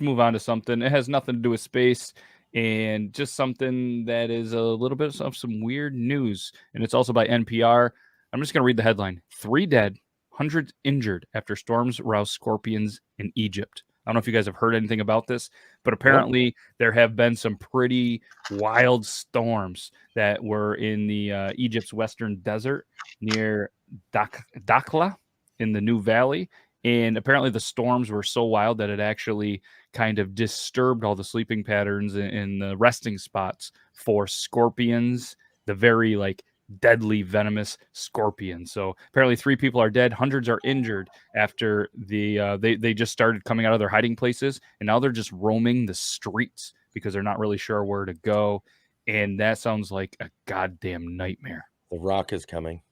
move on to something. It has nothing to do with space and just something that is a little bit of some weird news. And it's also by NPR. I'm just going to read the headline. 3 dead, hundreds injured after storms rouse scorpions in Egypt. I don't know if you guys have heard anything about this, but apparently there have been some pretty wild storms that were in the Egypt's western desert near Dakhla in the New Valley. And apparently the storms were so wild that it actually kind of disturbed all the sleeping patterns in the resting spots for scorpions, the very like deadly venomous scorpions. So apparently 3 people are dead, hundreds are injured after they just started coming out of their hiding places, and now they're just roaming the streets because they're not really sure where to go. And that sounds like a goddamn nightmare. The Rock is coming.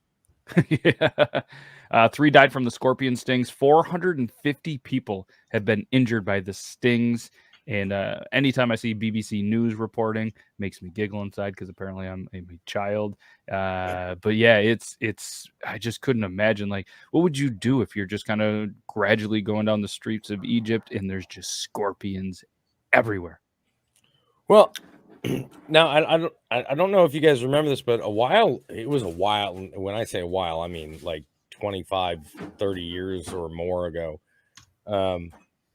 Yeah. 3 died from the scorpion stings. 450 people have been injured by the stings. And anytime I see BBC News reporting, makes me giggle inside because apparently I'm a child. But yeah, it's. I just couldn't imagine. Like, what would you do if you're just kind of gradually going down the streets of Egypt and there's just scorpions everywhere? Well, now I don't know if you guys remember this, but it was a while. When I say a while, I mean like 25, 30 years or more ago.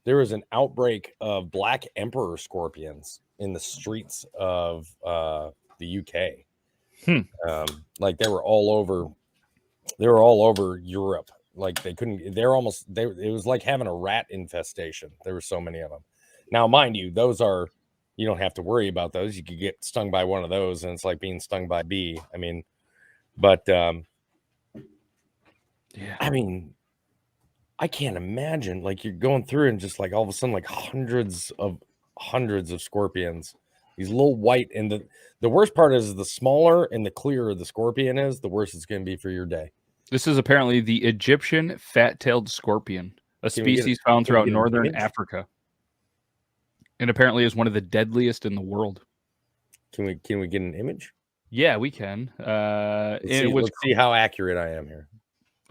There was an outbreak of black emperor scorpions in the streets of the UK. Like they were all over Europe. Like it was like having a rat infestation. There were so many of them. Now, mind you, you don't have to worry about those. You could get stung by one of those, and it's like being stung by a bee. I mean, but yeah, I mean, I can't imagine like you're going through and just like all of a sudden like hundreds of scorpions, these little white. And the worst part is the smaller and the clearer the scorpion is, the worse it's going to be for your day. This is apparently the Egyptian fat-tailed scorpion, a species found throughout northern Africa. And apparently is one of the deadliest in the world. Can we get an image? Yeah, we can. Let's see how accurate I am here.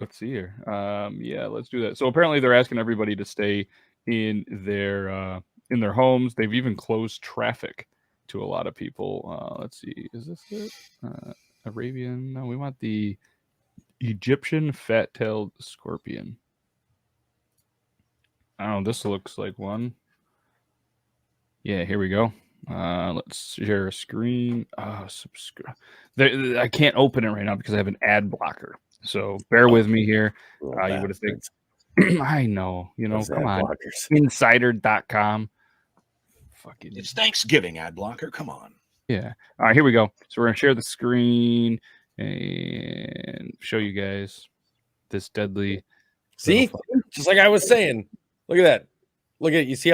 Let's see here. Yeah, let's do that. So apparently they're asking everybody to stay in their homes. They've even closed traffic to a lot of people. Let's see. Is this it? Arabian? No, we want the Egyptian fat-tailed scorpion. Oh, this looks like one. Yeah, here we go. Let's share a screen. Subscribe. I can't open it right now because I have an ad blocker. So bear with me here. You would have think. I know. Come on. Insider.com. Fucking. It's Thanksgiving, ad blocker. Come on. Yeah. All right, here we go. So we're going to share the screen and show you guys this deadly. See? Just like I was saying. Look at that. Look at it. You see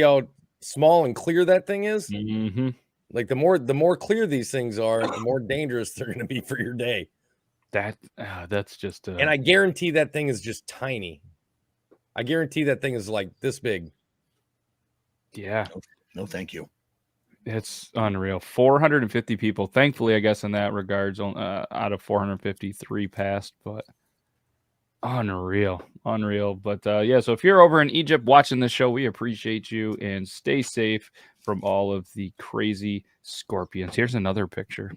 how small and clear that thing is? Mm-hmm. Like the more clear these things are, the more dangerous they're going to be for your day. That's just and I guarantee that thing is just tiny. I guarantee that thing is like this big. Yeah. No, thank you. It's unreal. 450 people. Thankfully, I guess in that regards, out of 453 passed, but unreal. But yeah, so if you're over in Egypt watching this show, we appreciate you and stay safe from all of the crazy scorpions. Here's another picture.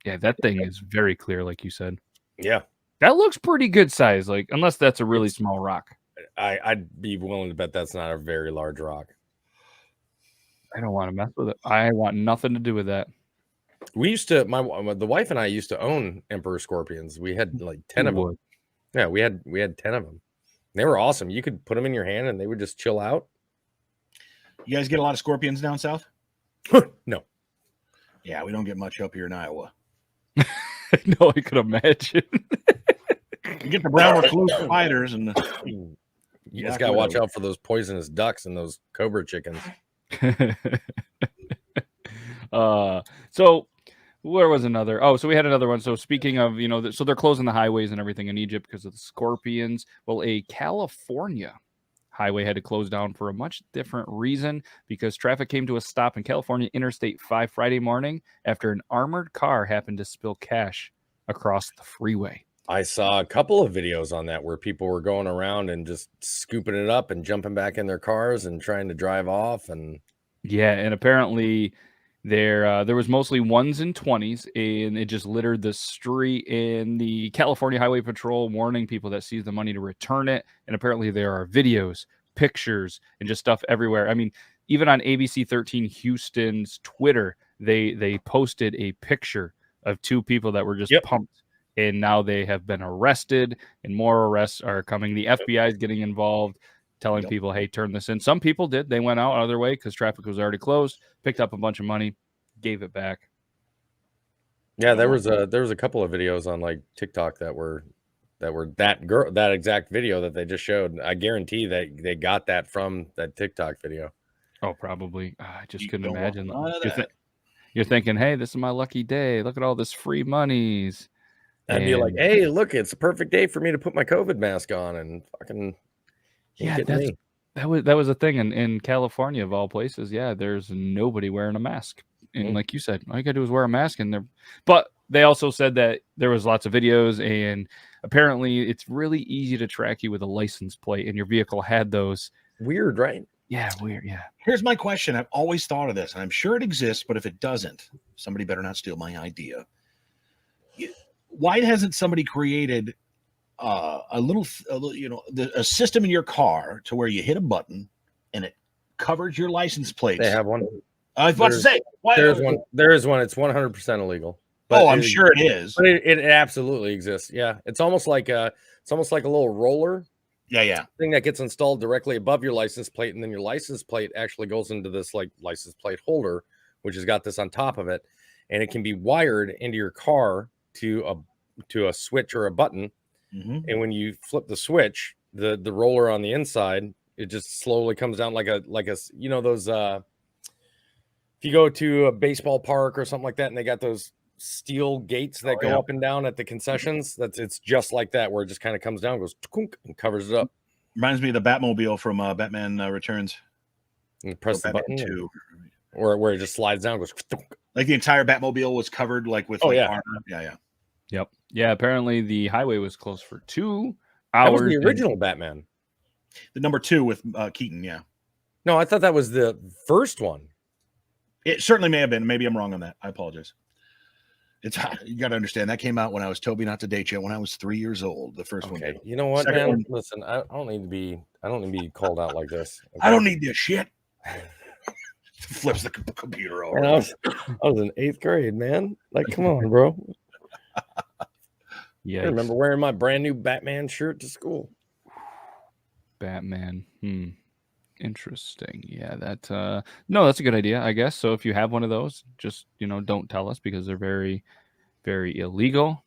Yeah, that thing is very clear, like you said. Yeah. That looks pretty good size, like unless that's a really small rock. I'd be willing to bet that's not a very large rock. I don't want to mess with it. I want nothing to do with that. We used to, the wife and I used to own emperor scorpions. We had like 10 of them. Yeah, we had 10 of them. They were awesome. You could put them in your hand and they would just chill out. You guys get a lot of scorpions down south? No. Yeah, we don't get much up here in Iowa. No, I could imagine. You get the brown recluse spiders and you just gotta watch out for those poisonous ducks and those cobra chickens. So where was another? Oh, so we had another one. So speaking of, so they're closing the highways and everything in Egypt because of the scorpions. Well, a California highway had to close down for a much different reason because traffic came to a stop in California Interstate 5 Friday morning after an armored car happened to spill cash across the freeway. I saw a couple of videos on that where people were going around and just scooping it up and jumping back in their cars and trying to drive off. And Yeah, and apparently there was mostly ones and 20s, and it just littered the street. And the California Highway Patrol warning people that seize the money to return it. And apparently there are videos, pictures, and just stuff everywhere. I mean, even on ABC 13 Houston's Twitter, they posted a picture of two people that were just pumped, and now they have been arrested, and more arrests are coming. The FBI is getting involved, telling people, hey, turn this in. Some people did. They went out other way because traffic was already closed, picked up a bunch of money, gave it back. Yeah, there was a couple of videos on like TikTok that were that exact video that they just showed. I guarantee that they got that from that TikTok video. Oh, probably. I just couldn't imagine. You're thinking, hey, this is my lucky day. Look at all this free monies. I'd be like, hey, look, it's a perfect day for me to put my COVID mask on and fucking that was a thing in California of all places. Yeah, there's nobody wearing a mask. And like you said, all you gotta do is wear a mask in there. But they also said that there was lots of videos, and apparently it's really easy to track you with a license plate, and your vehicle had those. Weird, right? Yeah, weird. Yeah. Here's my question. I've always thought of this, and I'm sure it exists, but if it doesn't, somebody better not steal my idea. Why hasn't somebody created a little, a system in your car to where you hit a button and it covers your license plates? They have one. I was about to say, there's one. There is one. It's 100% illegal. But I'm sure it is. But it absolutely exists. Yeah, it's almost like a little roller. Yeah. Thing that gets installed directly above your license plate, and then your license plate actually goes into this like license plate holder, which has got this on top of it, and it can be wired into your car to a switch or a button. Mm-hmm. And when you flip the switch, the roller on the inside, it just slowly comes down like a those if you go to a baseball park or something like that, and they got those steel gates that go up and down at the concessions, it's just like that, where it just kind of comes down, goes and covers it up. Reminds me of the Batmobile from Batman Returns. And press the button, or where it just slides down, goes like the entire Batmobile was covered like with armor. Yep. Yeah, apparently the highway was closed for 2 hours. That was the original Batman. The number 2 with Keaton, yeah. No, I thought that was the first one. It certainly may have been. Maybe I'm wrong on that. I apologize. You got to understand that came out when I was Toby Not to Date You when I was 3 years old. The first one. You know what, man? One, listen, I don't need to be called out like this. Okay? I don't need this shit. Flips the computer over. I was in 8th grade, man. Like, come on, bro. Yeah, I remember wearing my brand new Batman shirt to school. Batman. Interesting. Yeah, that's a good idea, I guess. So if you have one of those, just don't tell us, because they're very, very illegal.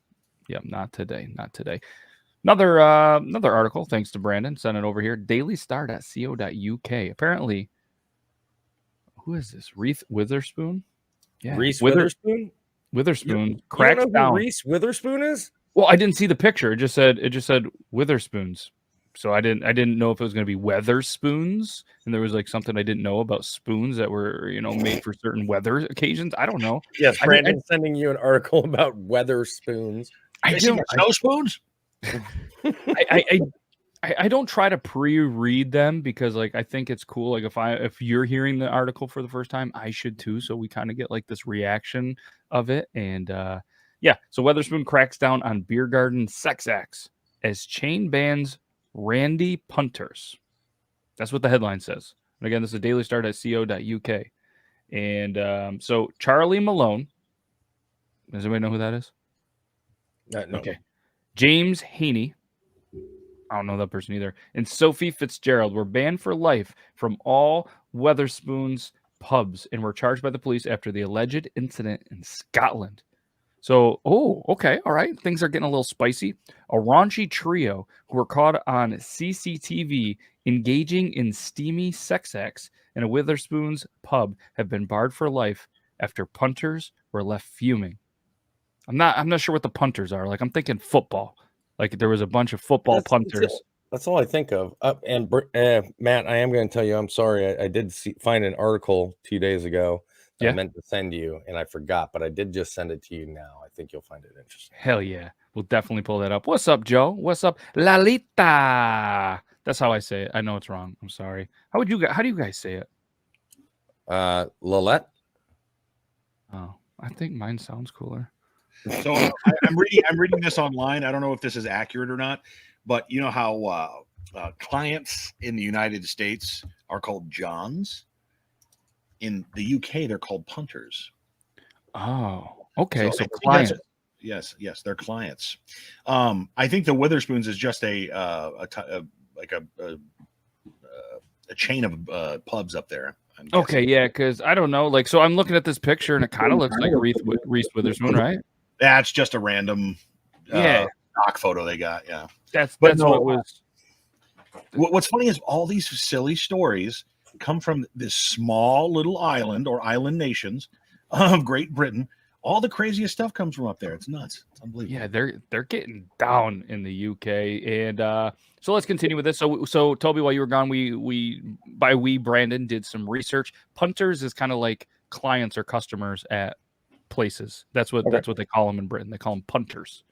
Yeah, not today. Another article, thanks to Brandon, sent it over here. dailystar.co.uk. Apparently, who is this? Reese Witherspoon? Yeah, Reese Witherspoon. Witherspoon cracks down. Who Reese Witherspoon is? Well, I didn't see the picture. It just said Witherspoons. So I didn't know if it was going to be weather spoons, and there was like something I didn't know about spoons that were made for certain weather occasions. I don't know. Yes, Brandon's sending you an article about weather spoons. Snow spoons. I don't try to pre-read them, because like I think it's cool. Like if you're hearing the article for the first time, I should too. So we kind of get like this reaction of it. And so Weatherspoon cracks down on beer garden sex acts as chain bans Randy punters. That's what the headline says. And again, this is dailystar.co.uk. And so Charlie Malone. Does anybody know who that is? No. Okay. James Haney. I don't know that person either. And Sophie Fitzgerald were banned for life from all Weatherspoons pubs and were charged by the police after the alleged incident in Scotland. So, okay, all right. Things are getting a little spicy. A raunchy trio who were caught on CCTV engaging in steamy sex acts in a Witherspoon's pub have been barred for life after punters were left fuming. I'm not sure what the punters are. Like, I'm thinking football. Like there was a bunch of football punters. That's all I think of. And Matt, I am going to tell you, I'm sorry. I did find an article 2 days ago I Yeah. meant to send you, and I forgot, but I did just send it to you now. I think you'll find it interesting. Hell yeah. We'll definitely pull that up. What's up, Joe? What's up? Lalita. That's how I say it. I know it's wrong. I'm sorry. How do you guys say it? Lilette? Oh, I think mine sounds cooler. So I'm reading this online. I don't know if this is accurate or not, but you know how clients in the United States are called Johns. In the UK, they're called punters. Oh, okay. So I think client. Yes, they're clients. I think the Witherspoons is just a chain of pubs up there. Okay, yeah, because I don't know. Like, so I'm looking at this picture and it kind of looks like Reese Witherspoon, right? That's just a random stock photo they got. Yeah, that's no, what was. What's funny is all these silly stories come from this small little island or island nations of Great Britain. All the craziest stuff comes from up there. It's nuts. It's unbelievable. Yeah, they're getting down in the UK, and so let's continue with this. So Toby, while you were gone, we Brandon did some research. Punters is kind of like clients or customers at places. That's what they call them in Britain. They call them punters.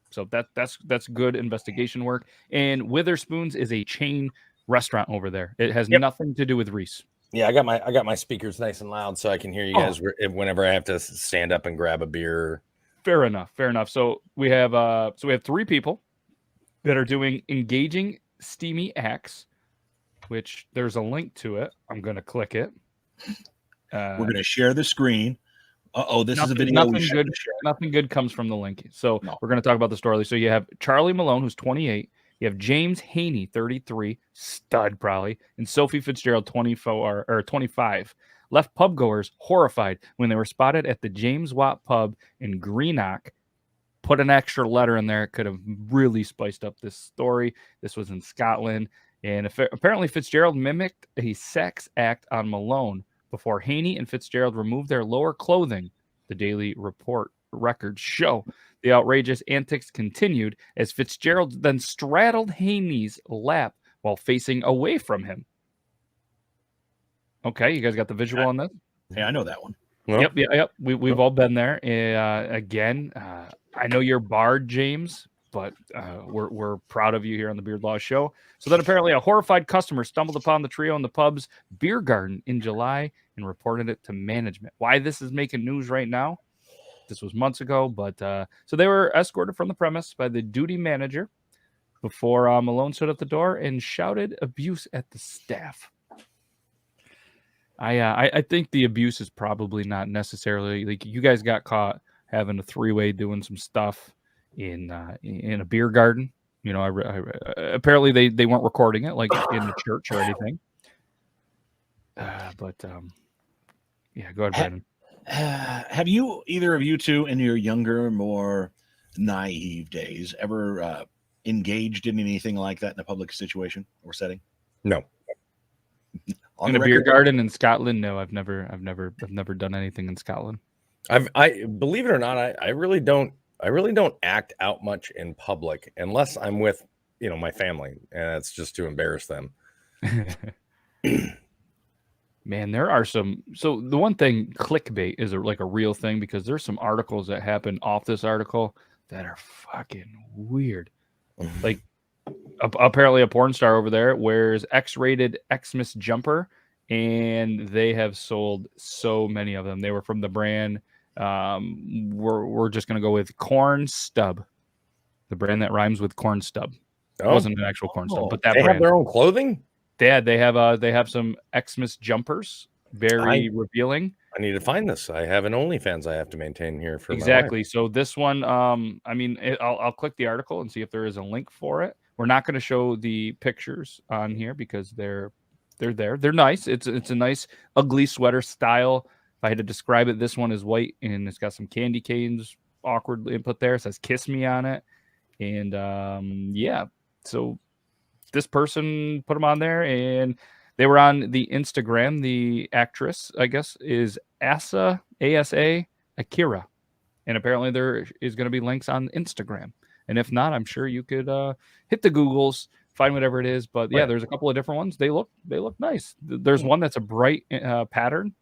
So that's good investigation work. And Witherspoons is a chain restaurant over there. It has nothing to do with Reese. Yeah, I got my speakers nice and loud so I can hear you guys whenever I have to stand up and grab a beer. Fair enough. So we have 3 people that are doing engaging steamy acts, which there's a link to it. I'm going to click it. We're going to share the screen. This is a video. Nothing good comes from the link. So we're going to talk about the story. So you have Charlie Malone, who's 28. You have James Haney, 33, stud probably, and Sophie Fitzgerald, 24 or 25. Left pub goers horrified when they were spotted at the James Watt pub in Greenock. Put an extra letter in there. It could have really spiced up this story. This was in Scotland. And apparently Fitzgerald mimicked a sex act on Malone before Haney and Fitzgerald removed their lower clothing, the Daily Report records show. The outrageous antics continued as Fitzgerald then straddled Haney's lap while facing away from him. Okay, you guys got the visual on this? Hey, I know that one. Yep. We've all been there. Again, I know you're barred, James, but we're proud of you here on the Beard Law Show. So then apparently a horrified customer stumbled upon the trio in the pub's beer garden in July and reported it to management. Why this is making news right now? This was months ago, but so they were escorted from the premise by the duty manager before Malone stood at the door and shouted abuse at the staff. I think the abuse is probably not necessarily like you guys got caught having a 3-way doing some stuff in a beer garden. You know, apparently they weren't recording it like in the church or anything. But yeah, go ahead, Brandon. Have you, either of you two, in your younger, more naive days, ever engaged in anything like that in a public situation or setting? No. On in a beer garden in Scotland? No, I've never done anything in Scotland. I believe it or not, I really don't act out much in public unless I'm with, my family, and it's just to embarrass them. Man, there are some. So the one thing, clickbait is like a real thing because there's some articles that happen off this article that are fucking weird. Like apparently a porn star over there wears X-rated Xmas jumper, and they have sold so many of them. They were from the brand. We're just gonna go with Corn Stub, the brand that rhymes with corn stub. It wasn't an actual corn stub, but that they brand. Have their own clothing. They have some Xmas jumpers, very revealing. I need to find this. I have an OnlyFans I have to maintain here for exactly. So this one, I'll click the article and see if there is a link for it. We're not going to show the pictures on here because they're there. They're nice. It's a nice ugly sweater style. If I had to describe it, this one is white and it's got some candy canes awkwardly put there. It says "Kiss Me" on it, and so. This person put them on there, and they were on the Instagram. The actress, I guess, is Asa Akira, and apparently there is going to be links on Instagram. And if not, I'm sure you could hit the Googles, find whatever it is. But yeah, there's a couple of different ones. They look nice. There's one that's a bright pattern,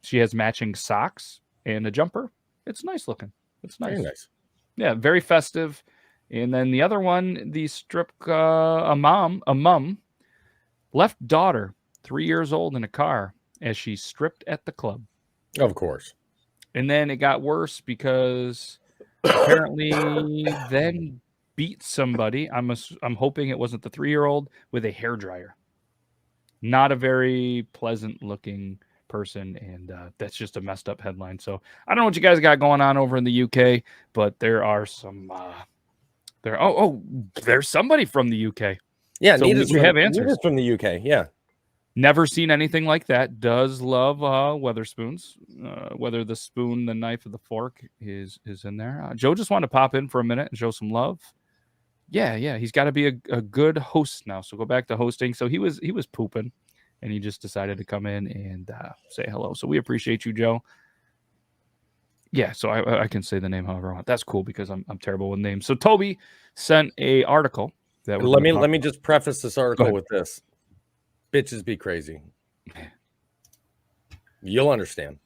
She has matching socks and a jumper. It's nice looking. It's nice. Very nice. Yeah, very festive. And then the other one, the strip, a mom left daughter 3 years old in a car as she stripped at the club. Of course. And then it got worse because apparently then beat somebody. I'm hoping it wasn't the 3-year-old with a hairdryer. Not a very pleasant looking person, and that's just a messed up headline. So I don't know what you guys got going on over in the UK, but there are some there's somebody from the UK. Yeah, So we have answers. Nita's from the UK. Yeah. Never seen anything like that. Does love Weatherspoons. Whether the spoon, the knife, or the fork is in there. Joe just wanted to pop in for a minute and show some love. Yeah. He's got to be a good host now. So go back to hosting. So he was pooping, and he just decided to come in and say hello. So we appreciate you, Joe. Yeah, so I can say the name however I want. That's cool because I'm terrible with names. So Toby sent a article that Let me just preface this article with this. Bitches be crazy. You'll understand.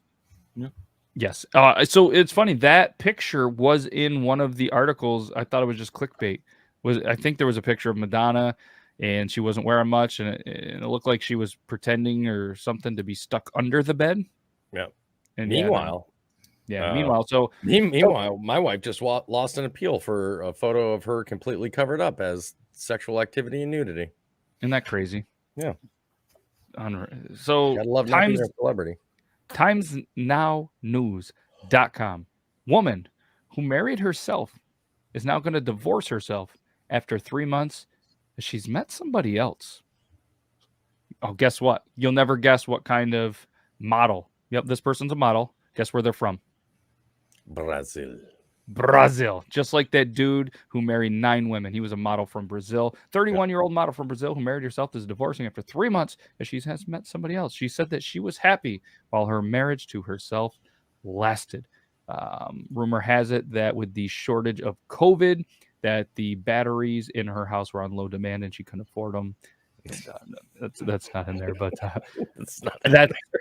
Yeah. Yes. So it's funny that picture was in one of the articles. I thought it was just clickbait. I think there was a picture of Madonna, and she wasn't wearing much, and it looked like she was pretending or something to be stuck under the bed. Yeah. And meanwhile, my wife just lost an appeal for a photo of her completely covered up as sexual activity and nudity. Isn't that crazy? Yeah. So gotta love not being a celebrity. TimesNowNews.com. Woman who married herself is now going to divorce herself after 3 months as she's met somebody else. Oh, guess what? You'll never guess what kind of model. Yep, this person's a model. Guess where they're from? Brazil. Just like that dude who married 9 women. He was a model from Brazil. 31-year-old model from Brazil who married herself is divorcing after 3 months as she has met somebody else. She said that she was happy while her marriage to herself lasted. Rumor has it that with the shortage of COVID, that the batteries in her house were on low demand and she couldn't afford them. That's not in there, but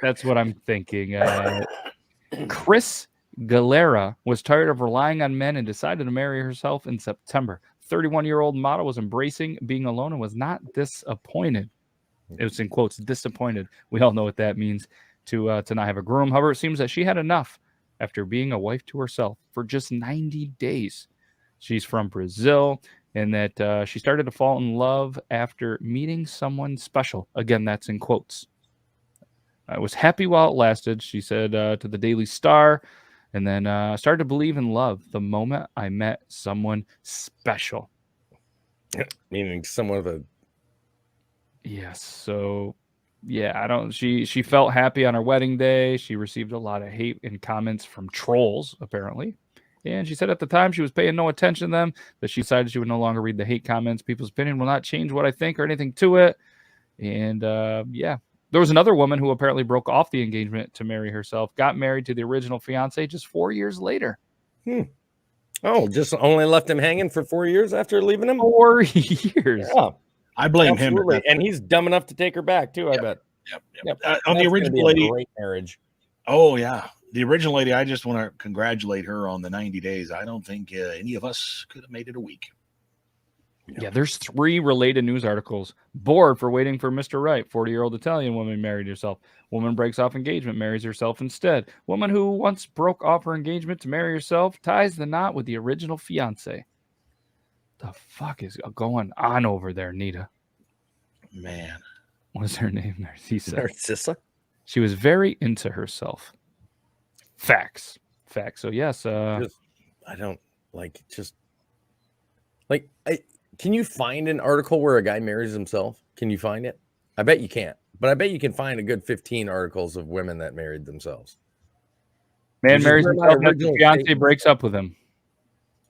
that's what I'm thinking. Chris Galera was tired of relying on men and decided to marry herself in September. 31-year-old model was embracing being alone and was not disappointed. It was in quotes, disappointed. We all know what that means to not have a groom. However, it seems that she had enough after being a wife to herself for just 90 days. She's from Brazil, and that she started to fall in love after meeting someone special. Again, that's in quotes. I was happy while it lasted, she said to the Daily Star, and then started to believe in love the moment I met someone special. Meaning someone with a... Yes, so... Yeah, she felt happy on her wedding day. She received a lot of hate and comments from trolls, apparently. And she said at the time she was paying no attention to them, that she decided she would no longer read the hate comments. People's opinion will not change what I think or anything to it. And there was another woman who apparently broke off the engagement to marry herself, got married to the original fiance just 4 years later. Oh, just only left him hanging for 4 years after leaving him? 4 years. Yeah. I blame him. And he's dumb enough to take her back, too, I bet. Yep. On the original lady. Great marriage. Oh, yeah. The original lady, I just want to congratulate her on the 90 days. I don't think any of us could have made it a week. Yeah, there's 3 related news articles. Bored for waiting for Mr. Right. 40-year-old Italian woman married herself. Woman breaks off engagement, marries herself instead. Woman who once broke off her engagement to marry herself ties the knot with the original fiance. The fuck is going on over there, Nita? Man. What's her name? Narcissa? She was very into herself. Facts. So yes. I don't can you find an article where a guy marries himself? Can you find it? I bet you can't. But I bet you can find a good 15 articles of women that married themselves. Man marries himself after the fiance breaks up with him.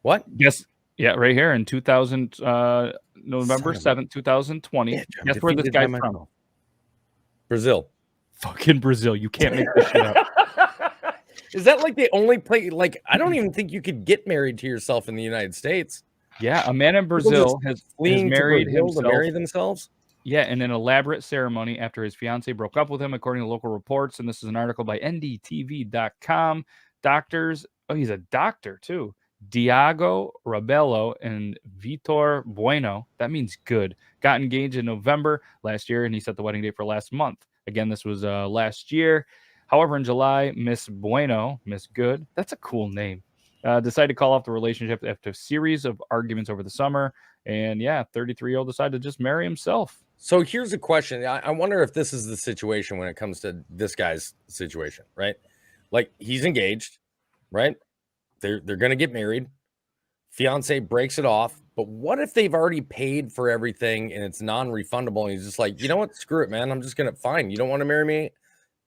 What? Yes. Yeah, right here in November 7th, 2020. Yeah, guess where this guy's from? Brazil. Fucking Brazil. You can't make this shit up. Is that like the only place? Like, I don't even think you could get married to yourself in the United States. Yeah, a man in Brazil has married himself to marry themselves. Yeah, in an elaborate ceremony after his fiancee broke up with him, according to local reports. And this is an article by ndtv.com. Doctors, oh, he's a doctor too. Diago Rabello and Vitor Bueno, that means good, got engaged in November last year, and he set the wedding date for last month. Again, this was last year. However, in July, Miss Bueno, Miss Good, that's a cool name, decided to call off the relationship after a series of arguments over the summer. And yeah, 33-year-old decided to just marry himself. So here's a question. I wonder if this is the situation when it comes to this guy's situation, right? Like, he's engaged, right? They're going to get married. Fiance breaks it off. But what if they've already paid for everything and it's non-refundable? And he's just like, you know what? Screw it, man. I'm just going to, fine. You don't want to marry me?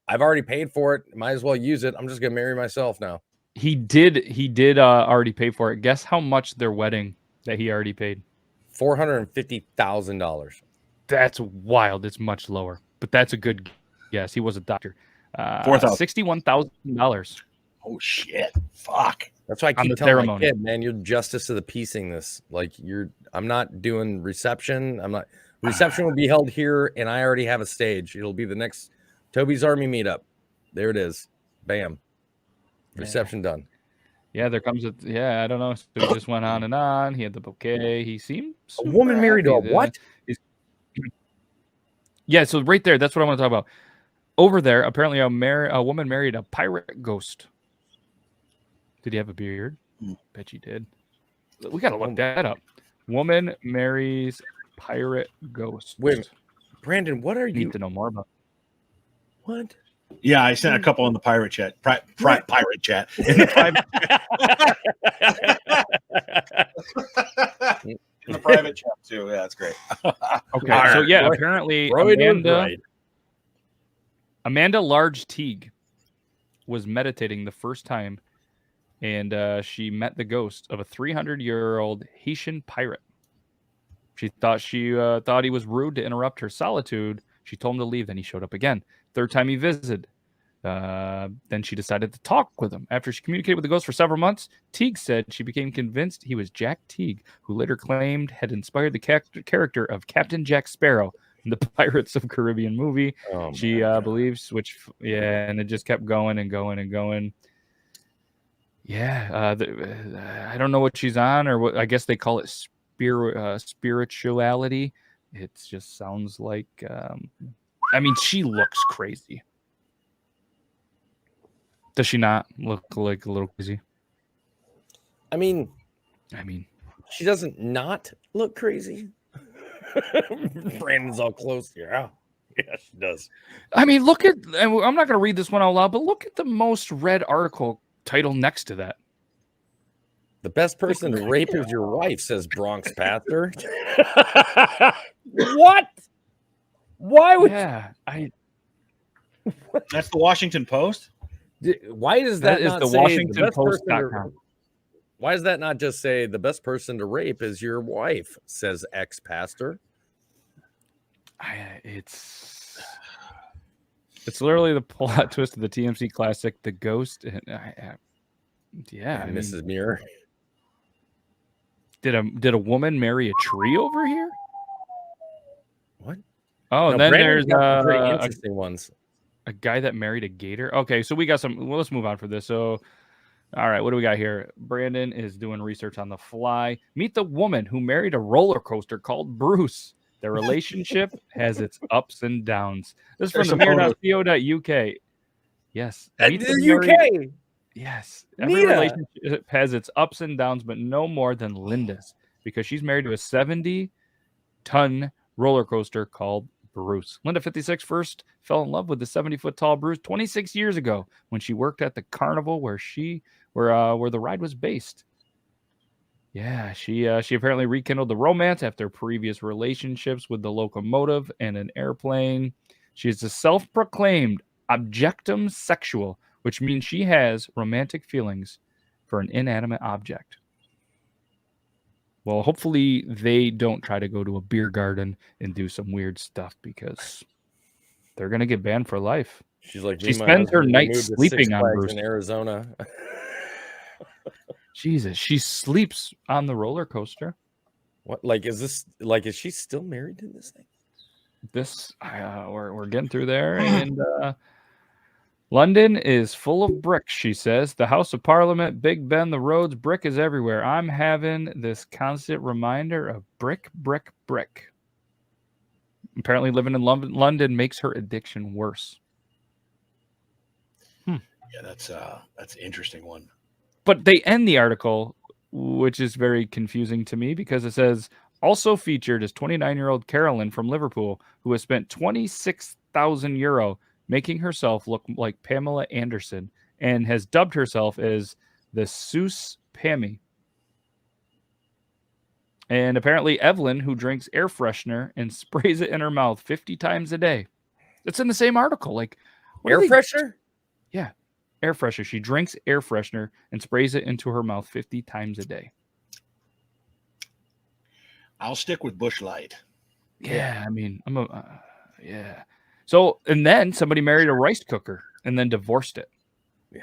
I've already paid for it. Might as well use it. I'm just going to marry myself now. He did already pay for it. Guess how much their wedding that he already paid? $450,000. That's wild. It's much lower, but that's a good guess. He was a doctor. $61,000. Oh shit! Fuck. That's why I keep telling my kid, man, you're justice of the piecing this. Like, I'm not doing reception. Reception will be held here, and I already have a stage. It'll be the next Toby's Army meetup. There it is. Bam. Reception done. Yeah, there comes a, I don't know. So he just went on and on. He had the bouquet. He seemed a woman married to a what? Yeah, so right there, that's what I want to talk about. Over there, apparently a woman married a pirate ghost. Did he have a beard? Bet you did. We got to look that up. Woman marries pirate ghost. Wait, Brandon, what are you? Need to know more about. What? Yeah, I sent a couple in the pirate chat. Pirate chat. In the private in the private chat too. Yeah, that's great. Okay, so yeah, apparently Amanda Large Teague was meditating the first time, and she met the ghost of a 300-year-old Haitian pirate. She thought he was rude to interrupt her solitude. She told him to leave. Then he showed up again. Third time he visited. Then she decided to talk with him. After she communicated with the ghost for several months, Teague said she became convinced he was Jack Teague, who later claimed had inspired the character of Captain Jack Sparrow in the Pirates of Caribbean movie. She believes, and it just kept going and going and going. Yeah, I don't know what she's on, or what. I guess they call it spirituality. It just sounds like. I mean, she looks crazy. Does she not look like a little crazy? I mean, she doesn't not look crazy. Brandon's all close here. Yeah, she does. I mean, look at. I'm not going to read this one out loud, but look at the most read article title next to that. The best person to rape is your wife, says Bronx Pastor. What? Why would? Yeah, That's the Washington Post. Why does that is not the say WashingtonPost.com? Why does that not just say the best person to rape is your wife, says ex-pastor? It's literally the plot twist of the TMC classic, The Ghost. And Mrs. Muir. Did a woman marry a tree over here? What? Oh, no, then there's pretty interesting ones. A guy that married a gator. Okay, so we got some. Well, let's move on for this. So, all right, what do we got here? Brandon is doing research on the fly. Meet the woman who married a roller coaster called Bruce. Their relationship has its ups and downs. This is from the mirror.co.uk. Yes. The UK. Yes. Every relationship has its ups and downs, but no more than Linda's, because she's married to a 70-ton roller coaster called Bruce. Linda, 56, first fell in love with the 70-foot tall Bruce 26 years ago when she worked at the carnival where the ride was based. Yeah, she apparently rekindled the romance after previous relationships with the locomotive and an airplane. She is a self-proclaimed objectum sexual, which means she has romantic feelings for an inanimate object. Well, hopefully they don't try to go to a beer garden and do some weird stuff, because they're going to get banned for life. She's like, she spends her night sleeping on Bruce in Arizona. Jesus, she sleeps on the roller coaster. What? Like, is she still married to this thing? we're getting through there, and London is full of bricks, she says. The House of Parliament, Big Ben, the roads, brick is everywhere. I'm having this constant reminder of brick, brick, brick. Apparently living in London makes her addiction worse. Yeah, that's an interesting one. But they end the article, which is very confusing to me, because it says, also featured is 29-year-old Carolyn from Liverpool, who has spent 26,000 euro making herself look like Pamela Anderson and has dubbed herself as the Seuss Pammy. And apparently Evelyn, who drinks air freshener and sprays it in her mouth 50 times a day. It's in the same article. Like, Air freshener? Yeah, air freshener. She drinks air freshener and sprays it into her mouth 50 times a day. I'll stick with Bush Light. Yeah, I mean, yeah. So, and then somebody married a rice cooker and then divorced it. Yeah.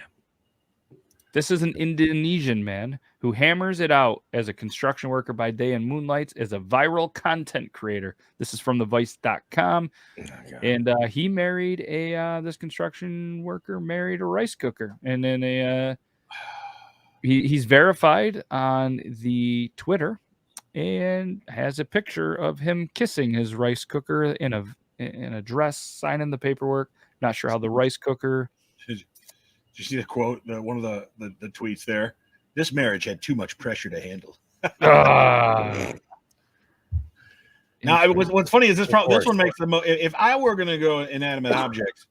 This is an Indonesian man who hammers it out as a construction worker by day and moonlights as a viral content creator. This is from thevice.com. And he married this construction worker married a rice cooker. And then he's verified on the Twitter and has a picture of him kissing his rice cooker in a dress, signing the paperwork. Not sure how the rice cooker. Did you see the quote? One of the tweets there. This marriage had too much pressure to handle. Now, what's funny is this one makes the most. If I were going to go inanimate objects,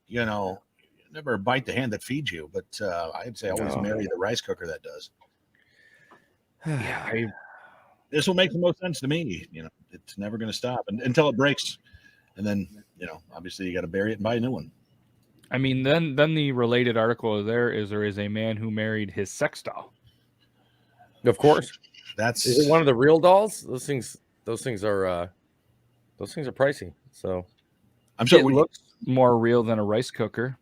never bite the hand that feeds you. But I'd say always marry the rice cooker that does. Yeah, this will make the most sense to me. It's never going to stop until it breaks, and then obviously you got to bury it and buy a new one. I mean, then the related article there is a man who married his sex doll. Of course, is it one of the real dolls? Those things are pricey. So I'm sure it looks more real than a rice cooker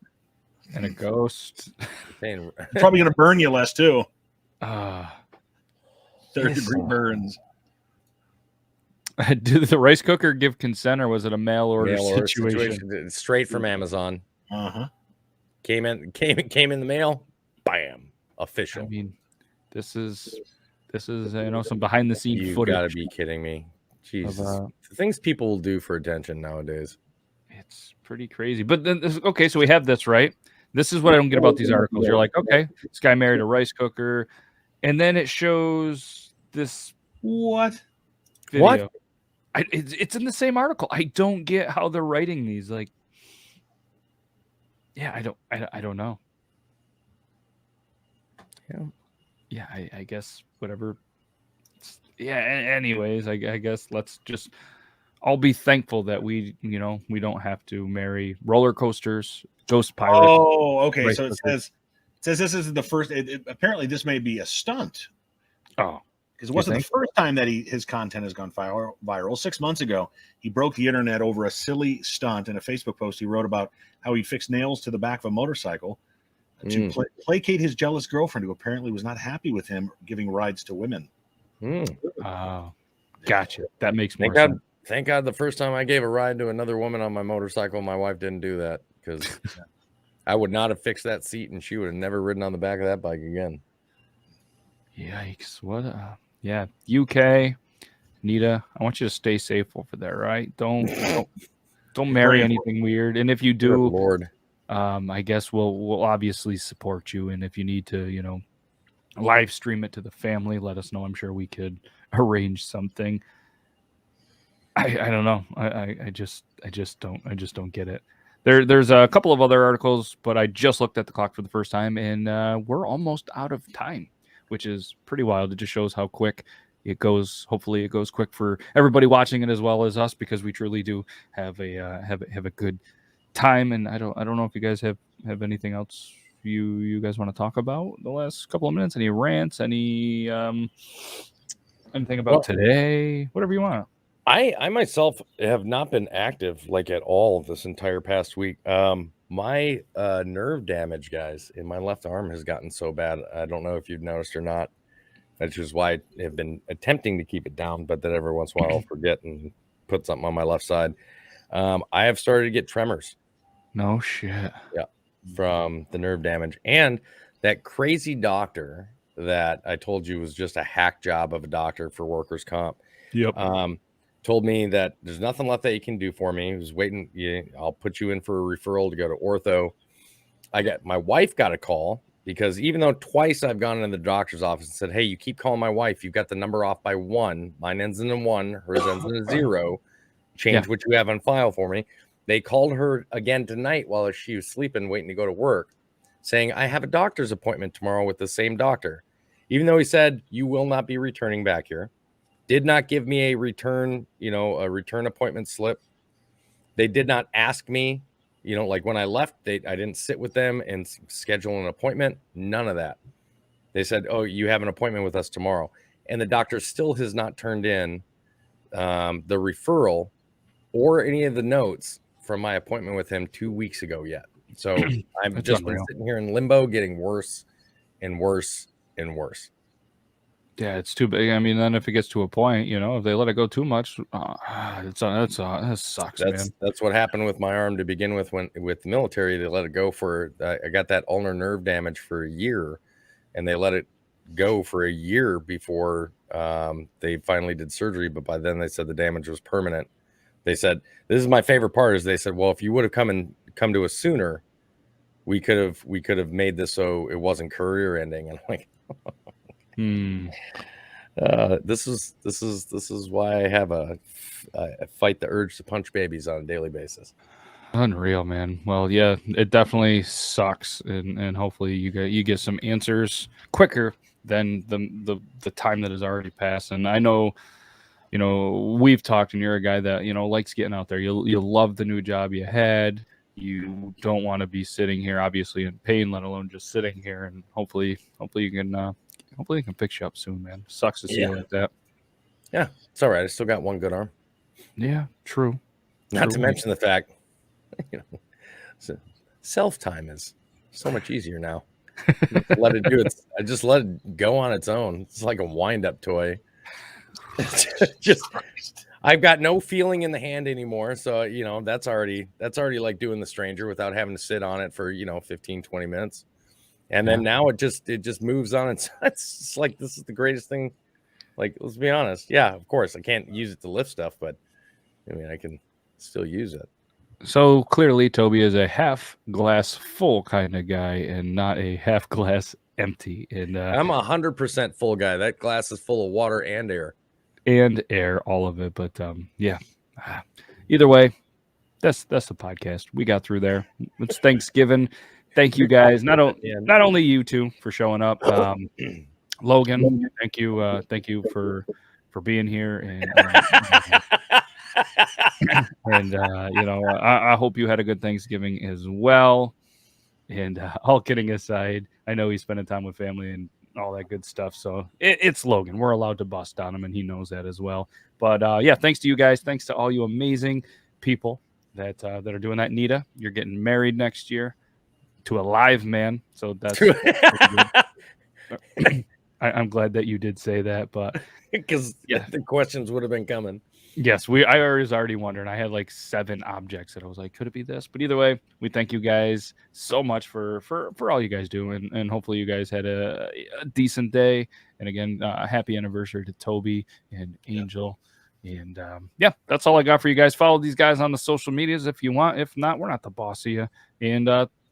and a ghost. Probably going to burn you less too. 3rd-degree burns. Did the rice cooker give consent, or was it a mail order situation? Straight from Amazon. Came in the mail. Bam. Official. I mean, this is some behind the scenes footage. You gotta be kidding me. Jesus. The things people will do for attention nowadays. It's pretty crazy. But then okay, so we have this, right? This is what I don't get about these articles. You're like, okay, this guy married a rice cooker, and then it shows this what? Video. What? It's in the same article. I don't get how they're writing these. Like, yeah, I don't know. Yeah, I guess whatever. Yeah. Anyways, I guess let's just all be thankful that we don't have to marry roller coasters, ghost pirates. Oh, okay. So it says this is the first. Apparently, this may be a stunt. Oh. Because it wasn't the first time that his content has gone viral. 6 months ago, he broke the internet over a silly stunt. In a Facebook post, he wrote about how he fixed nails to the back of a motorcycle to placate his jealous girlfriend, who apparently was not happy with him giving rides to women. Gotcha. That makes more sense. Thank God the first time I gave a ride to another woman on my motorcycle, my wife didn't do that, because I would not have fixed that seat, and she would have never ridden on the back of that bike again. Yikes. What? Yeah, UK, Nita, I want you to stay safe over there, right? Don't marry anything weird. And if you do, Lord, I guess we'll obviously support you. And if you need to, live stream it to the family, let us know. I'm sure we could arrange something. I don't know. I just don't get it. There's a couple of other articles, but I just looked at the clock for the first time, and we're almost out of time, which is pretty wild. It just shows how quick it goes. Hopefully it goes quick for everybody watching it as well as us, because we truly do have a good time. And I don't know if you guys have anything else you guys want to talk about the last couple of minutes. Any rants, anything about today, whatever you want. I myself have not been active like at all this entire past week. My nerve damage, guys, in my left arm has gotten so bad. I don't know if you've noticed or not. Which is why I have been attempting to keep it down, but that every once in a while I'll forget and put something on my left side. I have started to get tremors. No shit. Yeah, from the nerve damage. And that crazy doctor that I told you was just a hack job of a doctor for workers' comp. Yep. Told me that there's nothing left that he can do for me. He was waiting. Yeah, I'll put you in for a referral to go to ortho. My wife got a call because even though twice I've gone into the doctor's office and said, hey, you keep calling my wife. You've got the number off by 1. Mine ends in a 1. Hers ends in a 0. Change what you have on file for me. They called her again tonight while she was sleeping, waiting to go to work, saying, I have a doctor's appointment tomorrow with the same doctor. Even though he said, you will not be returning back here. Did not give me a return appointment slip. They did not ask me, like when I left, I didn't sit with them and schedule an appointment. None of that. They said, oh, you have an appointment with us tomorrow. And the doctor still has not turned in the referral or any of the notes from my appointment with him 2 weeks ago yet. So I've just been sitting here in limbo, getting worse and worse and worse. Yeah, it's too big. I mean, then if it gets to a point, if they let it go too much, that sucks, man. That's what happened with my arm to begin with. With the military, they let it go for. I got that ulnar nerve damage for a year, and they let it go for a year before they finally did surgery. But by then, they said the damage was permanent. They said, this is my favorite part, is they said, well, if you would have come to us sooner, we could have made this so it wasn't career ending. And I'm like. This is why I have I fight the urge to punch babies on a daily basis. Unreal, man. Well, yeah, it definitely sucks, and hopefully you get some answers quicker than the time that has already passed. And I know, we've talked, and you're a guy that likes getting out there. You love the new job you had. You don't want to be sitting here, obviously, in pain, let alone just sitting here. And hopefully you can. Hopefully, they can fix you up soon, man. Sucks to see you like that. Yeah, it's all right. I still got one good arm. Yeah, true. Not to mention the fact, self-time is so much easier now. Let it do it. I just let it go on its own. It's like a wind-up toy. I've got no feeling in the hand anymore. So, that's already like doing the stranger without having to sit on it for, 15, 20 minutes. And then now it just moves on. It's like, this is the greatest thing. Like, let's be honest. Yeah, of course, I can't use it to lift stuff, but I mean, I can still use it. So clearly, Toby is a half glass full kind of guy and not a half glass empty. And I'm 100% full guy. That glass is full of water and air. And air, all of it. But yeah, either way, that's the podcast. We got through there. It's Thanksgiving. Thank you guys. Not only you two for showing up. Logan, thank you for being here, and I hope you had a good Thanksgiving as well. And all kidding aside, I know he's spending time with family and all that good stuff. So it's Logan. We're allowed to bust on him, and he knows that as well. But yeah, thanks to you guys. Thanks to all you amazing people that are doing that. Nita, you're getting married next year to a live man. So that's I'm glad that you did say that, but because the questions would have been coming. Yes, I was already wondering. I had like 7 objects that I was like, could it be this? But either way, we thank you guys so much for all you guys do, and hopefully you guys had a decent day. And again, happy anniversary to Toby and Angel. And that's all I got for you guys. Follow these guys on the social medias if you want. If not, we're not the boss of you. And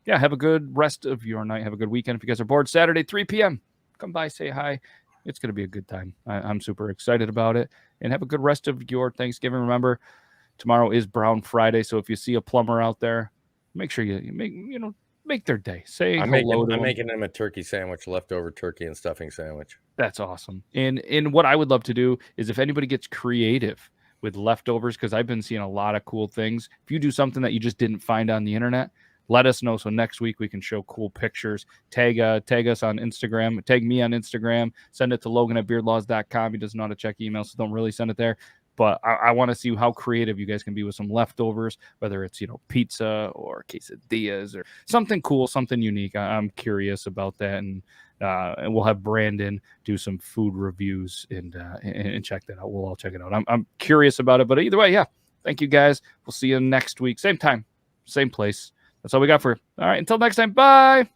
have a good rest of your night. Have a good weekend. If you guys are bored, Saturday, 3 p.m., come by, say hi. It's going to be a good time. I'm super excited about it. And have a good rest of your Thanksgiving. Remember, tomorrow is Brown Friday, so if you see a plumber out there, make sure you make their day. Say hello to them. I'm making them a turkey sandwich, leftover turkey and stuffing sandwich. That's awesome. And what I would love to do is if anybody gets creative with leftovers, because I've been seeing a lot of cool things. If you do something that you just didn't find on the internet, let us know. So next week we can show cool pictures. Tag us on Instagram. Tag me on Instagram. Send it to Logan@beardlaws.com. He doesn't know how to check emails, so don't really send it there. But I want to see how creative you guys can be with some leftovers, whether it's pizza or quesadillas or something cool, something unique. I'm curious about that, and we'll have Brandon do some food reviews and check that out. We'll all check it out. I'm curious about it, but either way, Thank you, guys. We'll see you next week. Same time, same place. That's all we got for. All right. Until next time. Bye.